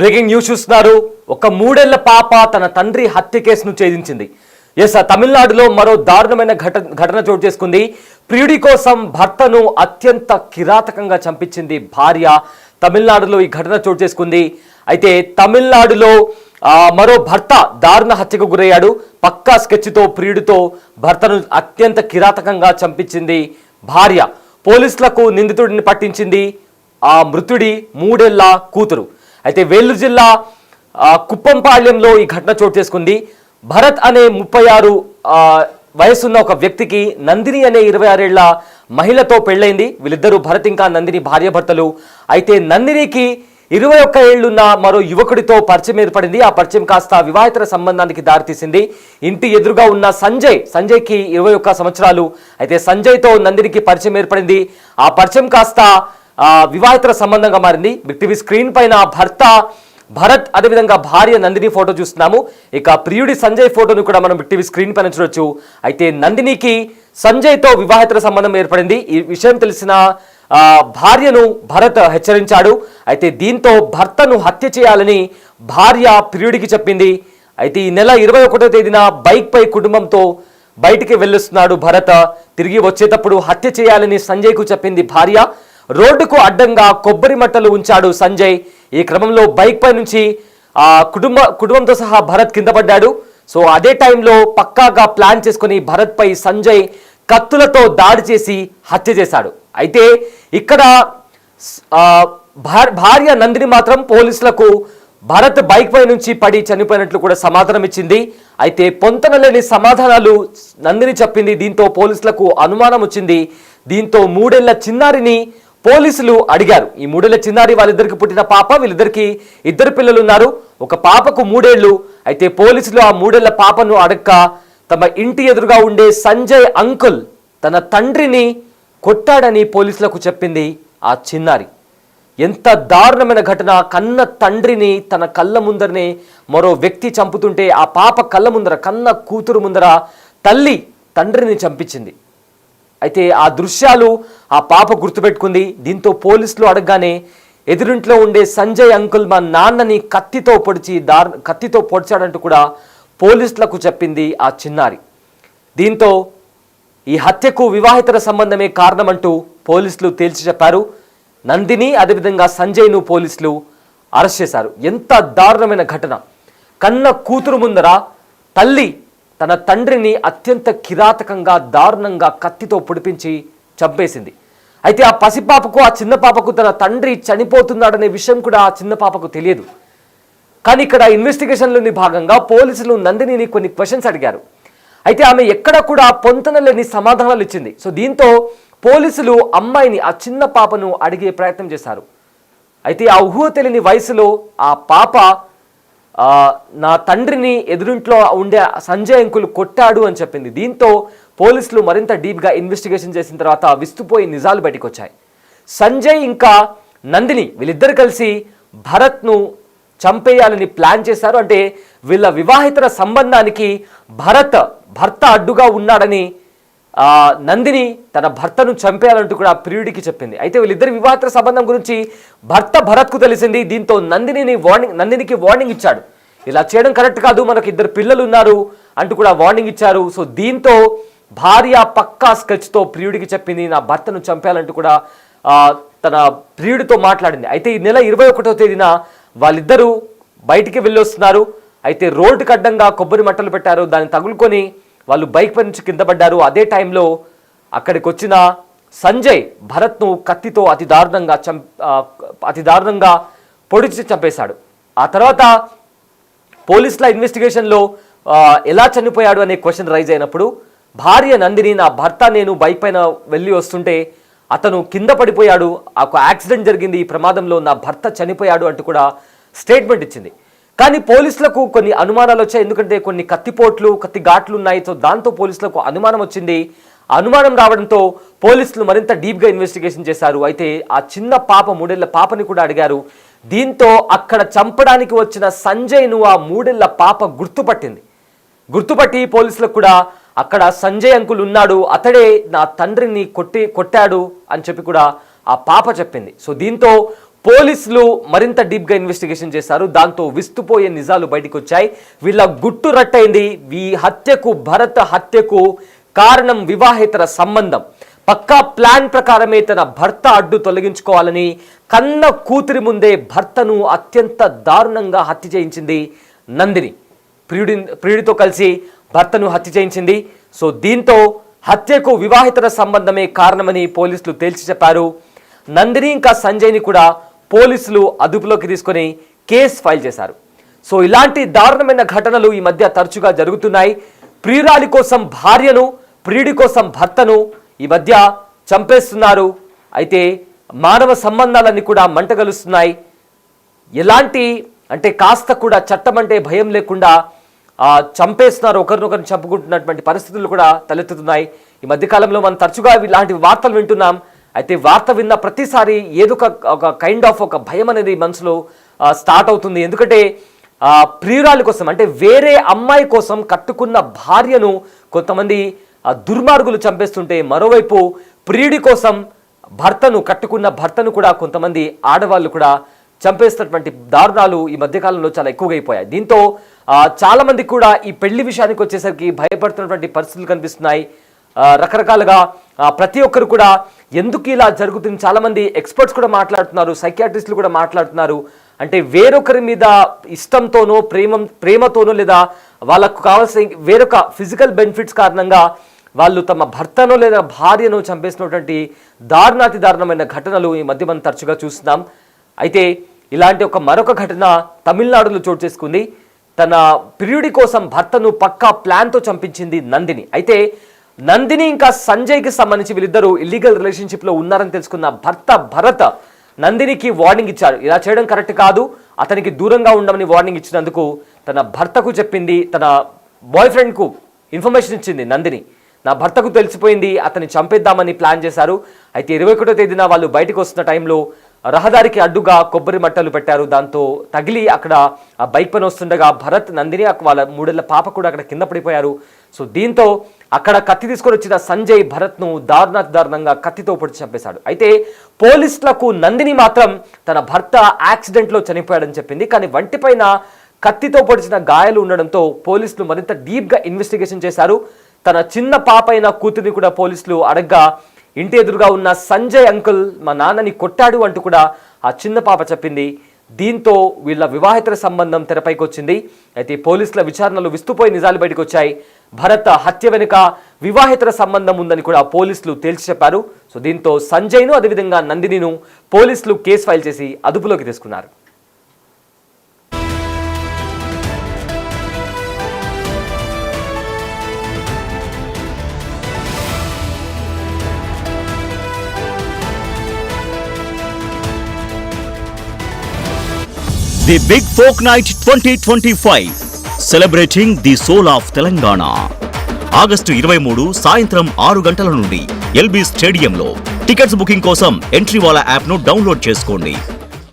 Breaking news చూస్తున్నారు. ఒక 3 ఏళ్ల పాప తన తండ్రి హత్య కేసును ఛేదించింది. తమిళనాడులో మరో దారుణమైన ఘటన చోటు చేసుకుంది. ప్రియుడి కోసం భర్తను అత్యంత కిరాతకంగా చంపించింది భార్య. తమిళనాడులో ఈ ఘటన చోటు చేసుకుంది. అయితే తమిళనాడులో మరో భర్త దారుణ హత్యకు గురయ్యాడు. పక్కా స్కెచ్తో ప్రియుడితో భర్తను అత్యంత కిరాతకంగా చంపించింది భార్య. పోలీసులకు నిందితుడిని పట్టించింది ఆ మృతుడి 3 ఏళ్ల కూతురు. అయితే వేలూరు జిల్లా కుప్పంపాళ్యంలో ఈ ఘటన చోటు చేసుకుంది. భరత్ అనే 36 వయసున్న ఒక వ్యక్తికి నందిని అనే 26 ఏళ్ల మహిళతో పెళ్ళైంది. వీళ్ళిద్దరూ భరత్ ఇంకా నందిని భార్యాభర్తలు. అయితే నందినికి 21 ఏళ్లున్న మరో యువకుడితో పరిచయం ఏర్పడింది. ఆ పరిచయం కాస్త వివాహితర సంబంధానికి దారితీసింది. ఇంటి ఎదురుగా ఉన్న సంజయ్కి 21 సంవత్సరాలు. అయితే సంజయ్తో నందినికి పరిచయం ఏర్పడింది. ఆ పరిచయం కాస్త వివాహితర సంబంధంగా మారింది. బిగ్ టీవీ స్క్రీన్ పైన భర్త భరత్ అదేవిధంగా భార్య నందిని ఫోటో చూస్తున్నాము. ఇక ప్రియుడి సంజయ్ ఫోటోను కూడా మనం బిగ్ టీవీ స్క్రీన్ పైన చూడొచ్చు. అయితే నందినికి సంజయ్తో వివాహితర సంబంధం ఏర్పడింది. ఈ విషయం తెలిసిన భార్యను భరత్ హెచ్చరించాడు. అయితే దీంతో భర్తను హత్య చేయాలని భార్య ప్రియుడికి చెప్పింది. అయితే ఈ నెల 21వ తేదీన బైక్ పై కుటుంబంతో బయటికి వెళ్ళొస్తున్నాడు భరత్. తిరిగి వచ్చేటప్పుడు హత్య చేయాలని సంజయ్కు చెప్పింది భార్య. రోడ్డుకు అడ్డంగా కొబ్బరి మట్టలు ఉంచాడు సంజయ్. ఈ క్రమంలో బైక్ పై నుంచి కుటుంబంతో సహా భరత్ కింద పడ్డాడు. సో అదే టైంలో పక్కాగా ప్లాన్ చేసుకుని భరత్ పై సంజయ్ కత్తులతో దాడి చేసి హత్య చేశాడు. అయితే ఇక్కడ భార్య నందిని మాత్రం పోలీసులకు భరత్ బైక్ పై నుంచి పడి చనిపోయినట్లు కూడా సమాధానం ఇచ్చింది. అయితే పొంతనలేని సమాధానాలు నందిని చెప్పింది. దీంతో పోలీసులకు అనుమానం వచ్చింది. దీంతో 3 ఏళ్ల చిన్నారిని పోలీసులు అడిగారు. ఈ 3 ఏళ్ల చిన్నారి వాళ్ళిద్దరికి పుట్టిన పాప. వీళ్ళిద్దరికి 2 పిల్లలు ఉన్నారు. ఒక పాపకు 3 ఏళ్లు. అయితే పోలీసులు ఆ 3 ఏళ్ల పాపను అడక్క తమ ఇంటి ఎదురుగా ఉండే సంజయ్ అంకుల్ తన తండ్రిని కొట్టాడని పోలీసులకు చెప్పింది ఆ చిన్నారి. ఎంత దారుణమైన ఘటన! కన్న తండ్రిని తన కళ్ళ ముందరనే మరో వ్యక్తి చంపుతుంటే ఆ పాప కళ్ళ ముందర, కన్న కూతురు ముందర తల్లి తండ్రిని చంపించింది. అయితే ఆ దృశ్యాలు ఆ పాప గుర్తుపెట్టుకుంది. దీంతో పోలీసులు అడగగానే ఎదురింట్లో ఉండే సంజయ్ అంకుల్ మా నాన్నని కత్తితో పొడిచాడంటూ కూడా పోలీసులకు చెప్పింది ఆ చిన్నారి. దీంతో ఈ హత్యకు వివాహితర సంబంధమే కారణమంటూ పోలీసులు తేల్చి చెప్పారు. నందిని అదేవిధంగా సంజయ్ను పోలీసులు అరెస్ట్ చేశారు. ఎంత దారుణమైన ఘటన! కన్న కూతురు ముందర తల్లి తన తండ్రిని అత్యంత కిరాతకంగా దారుణంగా కత్తితో పొడిపించి చంపేసింది. అయితే ఆ పసిపాపకు, ఆ చిన్న పాపకు తన తండ్రి చనిపోతున్నాడనే విషయం కూడా ఆ చిన్న పాపకు తెలియదు. కానీ ఇక్కడ ఇన్వెస్టిగేషన్లోని భాగంగా పోలీసులు నందినిని కొన్ని క్వశ్చన్స్ అడిగారు. అయితే ఆమె ఎక్కడ కూడా పొంతనలేని సమాధానాలు ఇచ్చింది. సో దీంతో పోలీసులు అమ్మాయిని, ఆ చిన్న పాపను అడిగే ప్రయత్నం చేశారు. అయితే ఆ ఊహ తెలియని వయసులో ఆ పాప నా తండ్రిని ఎదురింట్లో ఉండే సంజయ్ అంకుల్ కొట్టాడు అని చెప్పింది. దీంతో పోలీసులు మరింత డీప్గా ఇన్వెస్టిగేషన్ చేసిన తర్వాత విస్తుపోయి నిజాలు బయటకు వచ్చాయి. సంజయ్ ఇంకా నందిని వీళ్ళిద్దరు కలిసి భరత్ను చంపేయాలని ప్లాన్ చేశారు. అంటే వీళ్ళ వివాహితర సంబంధానికి భర్త అడ్డుగా ఉన్నాడని నందిని తన భర్తను చంపేయాలంటూ కూడా ప్రియుడికి చెప్పింది. అయితే వీళ్ళిద్దరి వివాహితర సంబంధం గురించి భరత్కు తెలిసింది. దీంతో నందినికి వార్నింగ్ ఇచ్చాడు. ఇలా చేయడం కరెక్ట్ కాదు, మనకు 2 పిల్లలు ఉన్నారు అంటూ కూడా వార్నింగ్ ఇచ్చారు. సో దీంతో భార్య పక్కా స్కెచ్తో ప్రియుడికి చెప్పింది నా భర్తను చంపేయాలంటూ కూడా తన ప్రియుడితో మాట్లాడింది. అయితే ఈ నెల 21వ తేదీన వాళ్ళిద్దరూ బయటికి వెళ్ళొస్తున్నారు. అయితే రోడ్డుకు అడ్డంగా కొబ్బరి మట్టలు పెట్టారు. దాన్ని తగులుకొని వాళ్ళు బైక్ పై నుంచి కింద పడ్డారు. అదే టైంలో అక్కడికి వచ్చిన సంజయ్ భరత్ను కత్తితో అతి దారుణంగా పొడిచి చంపేశాడు. ఆ తర్వాత పోలీసుల ఇన్వెస్టిగేషన్లో ఎలా చనిపోయాడు అనే క్వశ్చన్ రైజ్ అయినప్పుడు భార్య నందిని నా భర్త నేను బైక్ పైన వెళ్ళి వస్తుంటే అతను కింద పడిపోయాడు, ఒక యాక్సిడెంట్ జరిగింది, ఈ ప్రమాదంలో నా భర్త చనిపోయాడు అంటూ కూడా స్టేట్మెంట్ ఇచ్చింది. కానీ పోలీసులకు కొన్ని అనుమానాలు వచ్చాయి. ఎందుకంటే కొన్ని కత్తి ఘాట్లు ఉన్నాయి. సో దాంతో పోలీసులకు అనుమానం వచ్చింది. అనుమానం రావడంతో పోలీసులు మరింత డీప్గా ఇన్వెస్టిగేషన్ చేశారు. అయితే ఆ చిన్న పాప 3 ఏళ్ల పాపని కూడా అడిగారు. దీంతో అక్కడ చంపడానికి వచ్చిన సంజయ్ను ఆ 3 ఏళ్ల పాప గుర్తుపట్టి పోలీసులకు కూడా అక్కడ సంజయ్ అంకుల్ ఉన్నాడు, అతడే నా తండ్రిని కొట్టాడు అని చెప్పి కూడా ఆ పాప చెప్పింది. సో దీంతో పోలీసులు మరింత డీప్గా ఇన్వెస్టిగేషన్ చేశారు. దాంతో విస్తుపోయే నిజాలు బయటకు వచ్చాయి. వీళ్ళ గుట్టు రట్టయింది. ఈ హత్యకు, భరత్ హత్యకు కారణం వివాహేతర సంబంధం. పక్కా ప్లాన్ ప్రకారమే తన భర్త అడ్డు తొలగించుకోవాలని కన్న కూతురి ముందే భర్తను అత్యంత దారుణంగా హత్య చేయించింది నందిని. ప్రియుడితో కలిసి భర్తను హత్య చేయించింది. సో దీంతో హత్యకు వివాహేతర సంబంధమే కారణమని పోలీసులు తేల్చి చెప్పారు. నందిని ఇంకా సంజయ్ని కూడా పోలీసులు అదుపులోకి తీసుకొని కేసు ఫైల్ చేశారు. సో ఇలాంటి దారుణమైన ఘటనలు ఈ మధ్య తరచుగా జరుగుతున్నాయి. ప్రియురాలి కోసం భార్యను, ప్రియుడి కోసం భర్తను ఈ మధ్య చంపేస్తున్నారు. అయితే మానవ సంబంధాలన్నీ కూడా మంటగలుస్తున్నాయి. ఎలాంటి అంటే కాస్త కూడా చట్టం అంటే భయం లేకుండా చంపేస్తున్నారు, ఒకరినొకరిని చంపుకుంటున్నటువంటి పరిస్థితులు కూడా తలెత్తుతున్నాయి. ఈ మధ్యకాలంలో మనం తరచుగా ఇలాంటి వార్తలు వింటున్నాం. అయితే వార్త విన్న ప్రతిసారి ఏదో ఒక కైండ్ ఆఫ్ ఒక భయం అనేది మనసులో స్టార్ట్ అవుతుంది. ఎందుకంటే ప్రియురాలి కోసం అంటే వేరే అమ్మాయి కోసం కట్టుకున్న భార్యను కొంతమంది దుర్మార్గులు చంపేస్తుంటే, మరోవైపు ప్రియుడి కోసం కట్టుకున్న భర్తను కూడా కొంతమంది ఆడవాళ్ళు కూడా చంపేస్తున్నటువంటి దారుణాలు ఈ మధ్యకాలంలో చాలా ఎక్కువగా అయిపోయాయి. దీంతో చాలా మంది కూడా ఈ పెళ్లి విషయానికి వచ్చేసరికి భయపడుతున్నటువంటి పరిస్థితులు కనిపిస్తున్నాయి. రకరకాలుగా ప్రతి ఒక్కరు కూడా ఎందుకు ఇలా జరుగుతుంది, చాలా మంది ఎక్స్పర్ట్స్ కూడా మాట్లాడుతున్నారు, సైకియాట్రిస్టులు కూడా మాట్లాడుతున్నారు. అంటే వేరొకరి మీద ఇష్టంతోనో ప్రేమతోనో లేదా వాళ్ళకు కావాల్సిన వేరొక ఫిజికల్ బెనిఫిట్స్ కారణంగా వాళ్ళు తమ భర్తనో లేదా భార్యను చంపేసినటువంటి దారుణాతి దారుణమైన ఘటనలు ఈ మధ్య మనం తరచుగా చూస్తున్నాం. అయితే ఇలాంటి మరొక ఘటన తమిళనాడులో చోటు చేసుకుంది. తన ప్రియుడి కోసం భర్తను పక్కా ప్లాన్తో చంపించింది నందిని. అయితే నందిని ఇంకా సంజయ్కి సంబంధించి వీళ్ళిద్దరూ ఇల్లీగల్ రిలేషన్షిప్లో ఉన్నారని తెలుసుకున్న భర్త భరత్ నందినికి వార్నింగ్ ఇచ్చాడు. ఇలా చేయడం కరెక్ట్ కాదు, అతనికి దూరంగా ఉండమని వార్నింగ్ ఇచ్చినందుకు తన భర్తకు చెప్పింది, తన బాయ్ ఫ్రెండ్కు ఇన్ఫర్మేషన్ ఇచ్చింది నందిని. నా భర్తకు తెలిసిపోయింది, అతన్ని చంపేద్దామని ప్లాన్ చేశారు. అయితే 21వ తేదీన వాళ్ళు బయటకు వస్తున్న టైంలో రహదారికి అడ్డుగా కొబ్బరి మట్టలు పెట్టారు. దాంతో తగిలి అక్కడ ఆ బైక్ పైన వస్తుండగా భరత్, నందిని, వాళ్ళ 3 ఏళ్ల పాప కూడా అక్కడ కింద పడిపోయారు. సో దీంతో అక్కడ కత్తి తీసుకొని వచ్చిన సంజయ్ భరత్ను దారుణంగా కత్తితో పొడిచి చంపేశాడు. అయితే పోలీసులకు నందిని మాత్రం తన భర్త యాక్సిడెంట్లో చనిపోయాడని చెప్పింది. కానీ వంటిపైన కత్తితో పొడిచిన గాయాలు ఉండడంతో పోలీసులు మరింత డీప్గా ఇన్వెస్టిగేషన్ చేశారు. తన చిన్న పాప అయిన కూతురిని కూడా పోలీసులు అడగ్గా ఇంటి ఎదురుగా ఉన్న సంజయ్ అంకుల్ మా నాన్నని కొట్టాడు అంటూ కూడా ఆ చిన్న పాప చెప్పింది. దీంతో వీళ్ళ వివాహేతర సంబంధం తెరపైకి వచ్చింది. అయితే పోలీసుల విచారణలు విస్తుపోయి నిజాలు బయటకు వచ్చాయి. భరత్ హత్య వెనుక వివాహేతర సంబంధం ఉందని కూడా పోలీసులు తేల్చి చెప్పారు. సో దీంతో సంజయ్ను అదేవిధంగా నందినిను పోలీసులు కేసు ఫైల్ చేసి అదుపులోకి తీసుకున్నారు. The Big Folk Night 2025 celebrating the soul of Telangana. August 23 సాయంత్రం 6 గంటల నుండి ఎల్బీ స్టేడియంలో. టికెట్స్ బుకింగ్ కోసం ఎంట్రీ వాలా యాప్ను డౌన్లోడ్ చేసుకోండి.